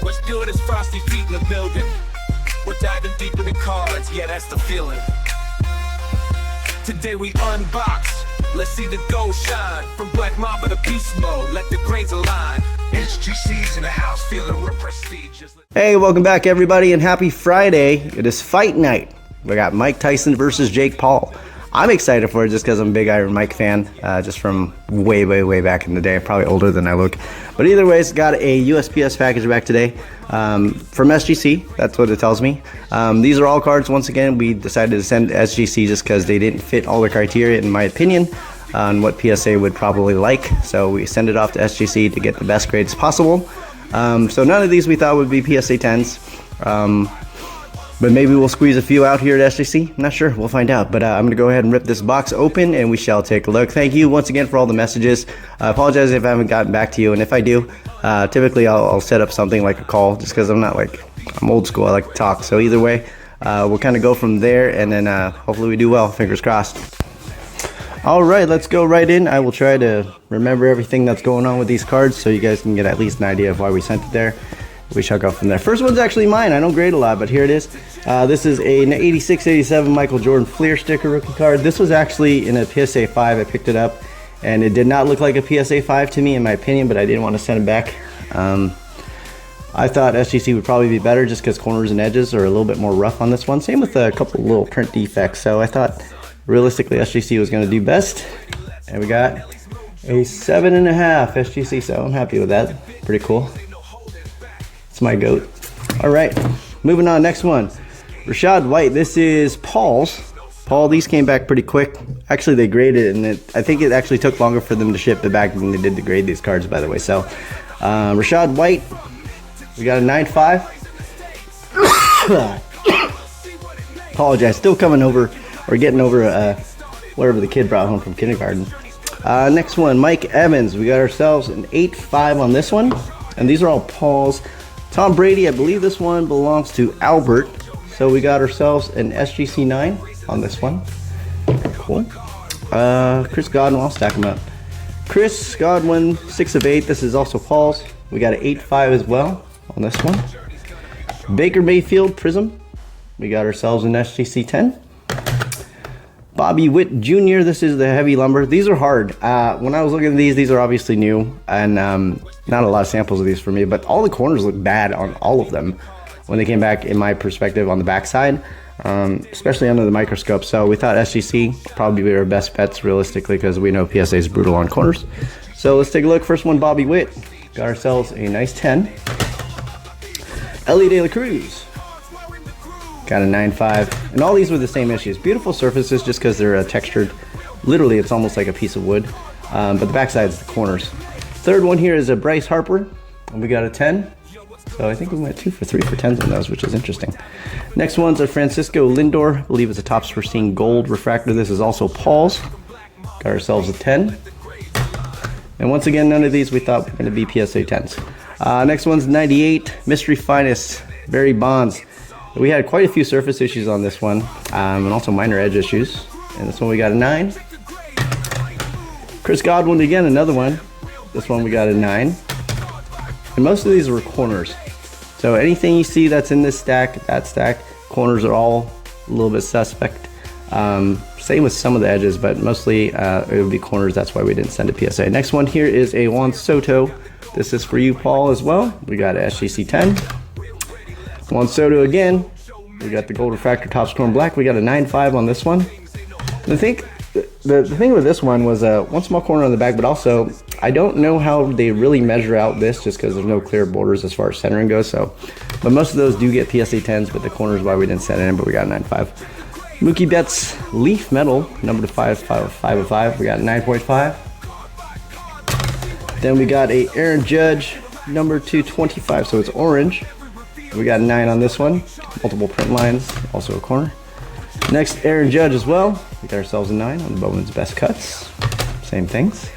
What's good is Frosty feet in the building. We're diving deep into cards, yeah, that's the feeling. Today we unbox, let's see the gold shine. From Black Mamba to Beast Mode, let the grains align. SGC's in the house, feeling we're prestigious. Hey, welcome back everybody, and happy Friday. It is fight night. We got Mike Tyson versus Jake Paul. I'm excited for it just because I'm a big Iron Mike fan, just from way back in the day. Probably older than I look. But either ways, got a USPS package back today from SGC. That's what it tells me. These are all cards. Once again, we decided to send to SGC just because they didn't fit all the criteria, in my opinion, on what PSA would probably like. So we send it off to SGC to get the best grades possible. So none of these we thought would be PSA 10s. But maybe we'll squeeze a few out here at SGC. Not sure. We'll find out. But I'm going to go ahead and rip this box open, and we shall take a look. Thank you once again for all the messages. I apologize if I haven't gotten back to you. And if I do, typically I'll set up something like a call, just because I'm old school. I like to talk. So either way, we'll kind of go from there, and then hopefully we do well. Fingers crossed. All right, let's go right in. I will try to remember everything that's going on with these cards so you guys can get at least an idea of why we sent it there. We shall go from there. First one's actually mine. I don't grade a lot, but here it is. This is an 86-87 Michael Jordan Fleer sticker rookie card. This was actually in a PSA 5. I picked it up, and it did not look like a PSA 5 to me, in my opinion, but I didn't want to send it back. I thought SGC would probably be better just because corners and edges are a little bit more rough on this one. Same with a couple little print defects. So I thought realistically SGC was going to do best. And we got a 7.5 SGC, so I'm happy with that. Pretty cool. It's my goat. All right, moving on. Next one, Rashad White. This is Paul's. Paul, these came back pretty quick. Actually, they graded, and I think it actually took longer for them to ship it back than they did to grade these cards, by the way. So, Rashad White, we got a 9.5. Apologize, still coming over, or getting over whatever the kid brought home from kindergarten. Next one, Mike Evans. We got ourselves an 8.5 on this one, and these are all Paul's. Tom Brady, I believe this one belongs to Albert. So we got ourselves an SGC 9 on this one. Very cool. Chris Godwin, I'll stack them up. Chris Godwin, 6 of 8. This is also Paul's. We got an 8.5 as well on this one. Baker Mayfield Prism. We got ourselves an SGC 10. Bobby Witt Jr., this is the heavy lumber. These are hard. When I was looking at these are obviously new, and not a lot of samples of these for me, but all the corners look bad on all of them when they came back, in my perspective, on the backside, especially under the microscope. So we thought SGC probably be our best bets realistically, because we know PSA is brutal on corners. So let's take a look. First one, Bobby Witt. Got ourselves a nice 10. Ellie De La Cruz. Got a 9.5, and all these were the same issues. Beautiful surfaces just because they're textured. Literally, it's almost like a piece of wood, but the backside is the corners. Third one here is a Bryce Harper, and we got a 10. So I think we went 2 for 3 for 10s on those, which is interesting. Next one's a Francisco Lindor. I believe it's a Topps Pristine Gold refractor. This is also Paul's. Got ourselves a 10. And once again, none of these we thought were going to be PSA 10s. Next one's 98 Mystery Finest Barry Bonds. We had quite a few surface issues on this one, and also minor edge issues. And this one we got a 9. Chris Godwin again, another one. This one we got a 9. And most of these were corners. So anything you see that's in this stack, that stack, corners are all a little bit suspect. Same with some of the edges, but mostly it would be corners. That's why we didn't send a PSA. Next one here is a Juan Soto. This is for you, Paul, as well. We got a SGC 10. Juan Soto again. We got the gold refractor Topps Chrome Black. We got a 9.5 on this one. And I think the thing with this one was one small corner on the back, but also I don't know how they really measure out this, just because there's no clear borders as far as centering goes. So, but most of those do get PSA 10s, but the corner is why we didn't send it in. But we got a 9.5. Mookie Betts Leaf Metal number 5 of 5. We got a 9.5. Then we got a Aaron Judge number 225, so it's orange. We got a 9 on this one. Multiple print lines, also a corner. Next, Aaron Judge as well. We got ourselves a 9 on the Bowman's Best Cuts. Same things.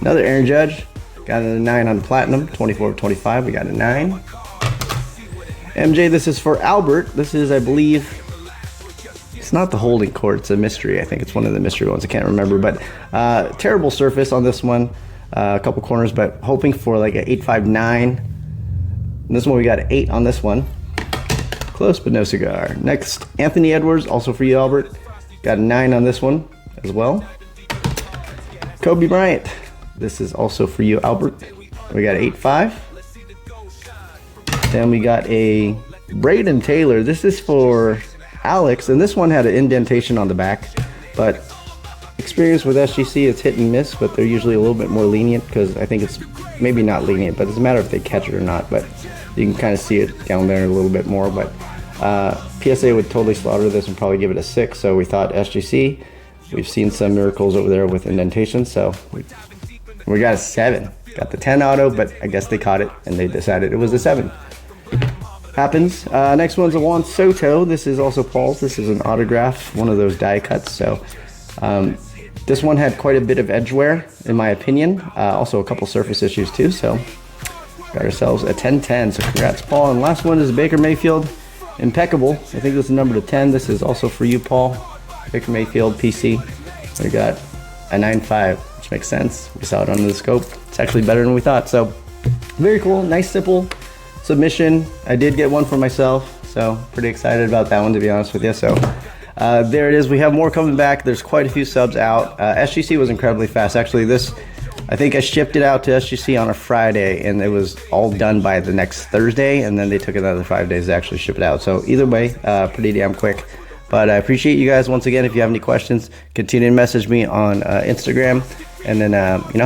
Another Aaron Judge. Got a 9 on the Platinum, 24 of 25. We got a 9. MJ, this is for Albert. This is, I believe, it's not the holding court. It's a mystery. I think it's one of the mystery ones. I can't remember. But terrible surface on this one. A couple corners, but hoping for like an 8.59. And this one we got an 8 on this one. Close, but no cigar. Next, Anthony Edwards, also for you, Albert. Got a 9 on this one as well. Kobe Bryant. This is also for you, Albert. We got 8.5. Then we got a Braden Taylor. This is for Alex, and this one had an indentation on the back, but experience with SGC, it's hit and miss, but they're usually a little bit more lenient, because I think it's maybe not lenient, but it's a matter if they catch it or not. But you can kind of see it down there a little bit more. But PSA would totally slaughter this and probably give it a 6. So we thought SGC. We've seen some miracles over there with indentations, so we got a 7. Got the 10 auto, but I guess they caught it and they decided it was a 7. Happens. Next one's a Juan Soto. This is also Paul's. This is an autograph, one of those die cuts. So this one had quite a bit of edge wear, in my opinion. Also a couple surface issues too. So got ourselves a 10-10. So congrats, Paul. And last one is a Baker Mayfield. Impeccable. I think this is number 10. This is also for you, Paul. Baker Mayfield PC. We got a 9.5, which makes sense. We saw it under the scope. It's actually better than we thought. So very cool. Nice, simple submission. I did get one for myself, so pretty excited about that one, to be honest with you. So there it is. We have more coming back. There's quite a few subs out. SGC was incredibly fast. Actually, this, I think I shipped it out to SGC on a Friday, and it was all done by the next Thursday, and then they took another 5 days to actually ship it out. So either way, pretty damn quick. But I appreciate you guys once again. If you have any questions, continue to message me on Instagram, and then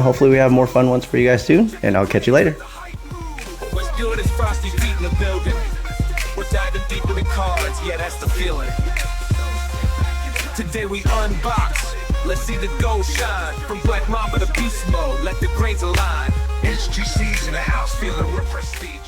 hopefully we have more fun ones for you guys soon, and I'll catch you later. What's good is Frosty feet in the building. We're diving deep in the cards, yeah, that's the feeling. Today we unbox, let's see the gold shine. From Black Mamba to Beast Mode, let the grains align. SGC's in the house, feeling real prestige.